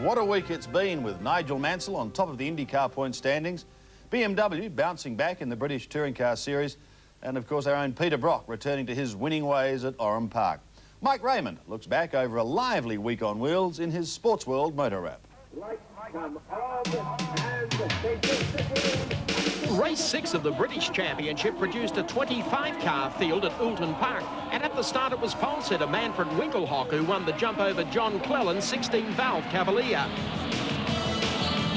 And what a week it's been, with Nigel Mansell on top of the IndyCar point standings, BMW bouncing back in the British Touring Car Series, and of course our own Peter Brock returning to his winning ways at Oran Park. Mike Raymond looks back over a lively week on wheels in his Sportsworld Motorwrap. Race 6 of the British Championship produced a 25-car field at Oulton Park, and at the start it was pole setter Manfred Winkelhock who won the jump over John Clelland's 16-valve Cavalier.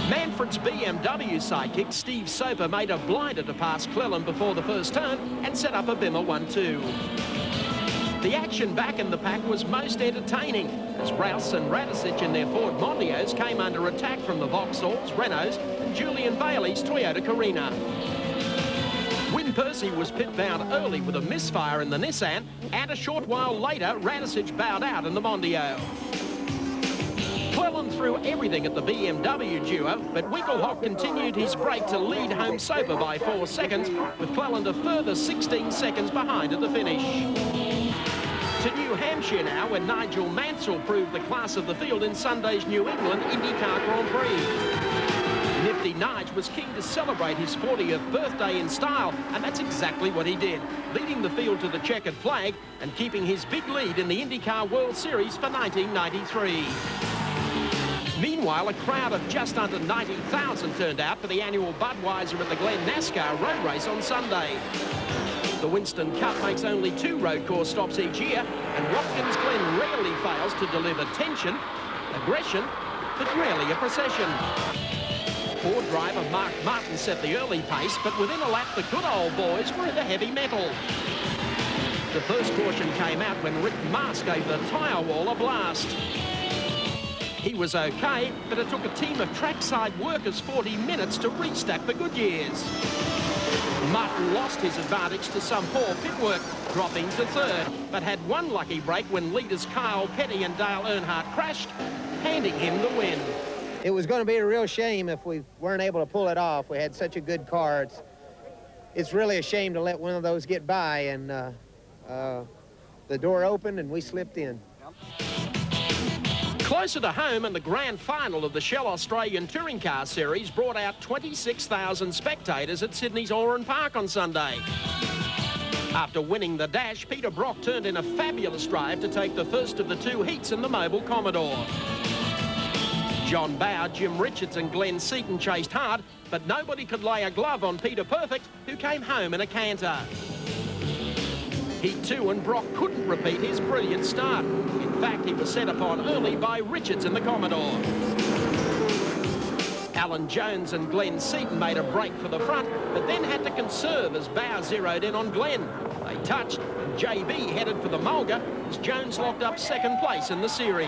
Manfred's BMW sidekick Steve Soper made a blinder to pass Clelland before the first turn and set up a Bimmer 1-2. The action back in the pack was most entertaining, as Rouse and Radicic in their Ford Mondios came under attack from the Vauxhalls, Renaults and Julian Bailey's Toyota Carina. Win Percy was pit-bound early with a misfire in the Nissan, and a short while later Radicic bowed out in the Mondio. Clelland threw everything at the BMW duo, but Winkelhock continued his break to lead home Soper by 4 seconds, with Clelland a further 16 seconds behind at the finish. To New Hampshire now, where Nigel Mansell proved the class of the field in Sunday's New England IndyCar Grand Prix. Nifty Nige was keen to celebrate his 40th birthday in style, and that's exactly what he did, leading the field to the checkered flag and keeping his big lead in the IndyCar World Series for 1993. Meanwhile, a crowd of just under 90,000 turned out for the annual Budweiser at the Glen Nascar road race on Sunday. The Winston Cup makes only 2 road course stops each year, and Watkins Glen rarely fails to deliver tension, aggression, but rarely a procession. Ford driver Mark Martin set the early pace, but within a lap the good old boys were into heavy metal. The first caution came out when Rick Mars gave the tyre wall a blast. He was okay, but it took a team of trackside workers 40 minutes to restack the Goodyears. Martin lost his advantage to some poor pit work, dropping to 3rd, but had one lucky break when leaders Kyle Petty and Dale Earnhardt crashed, handing him the win. It was going to be a real shame if we weren't able to pull it off. We had such a good car. It's really a shame to let one of those get by, and the door opened and we slipped in. Closer to home, and the grand final of the Shell Australian Touring Car Series brought out 26,000 spectators at Sydney's Oran Park on Sunday. After winning the dash, Peter Brock turned in a fabulous drive to take the first of the 2 heats in the Mobile Commodore. John Bowe, Jim Richards and Glenn Seaton chased hard, but nobody could lay a glove on Peter Perfect, who came home in a canter. Heat 2, and Brock couldn't repeat his brilliant start. In fact, he was set upon early by Richards in the Commodore. Alan Jones and Glenn Seaton made a break for the front, but then had to conserve as Bowe zeroed in on Glenn. They touched, and JB headed for the Mulga as Jones locked up 2nd place in the series.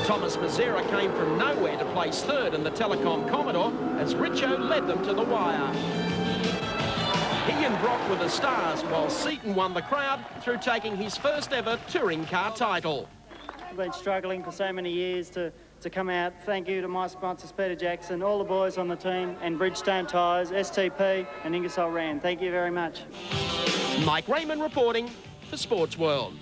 Thomas Mazzera came from nowhere to place 3rd in the Telecom Commodore as Richo led them to the wire. He and Brock were the stars, while Seaton won the crowd through taking his first ever touring car title. I've been struggling for so many years to come out. Thank you to my sponsors, Peter Jackson, all the boys on the team, and Bridgestone Tyres, STP and Ingersoll Rand. Thank you very much. Mike Raymond reporting for Sportsworld.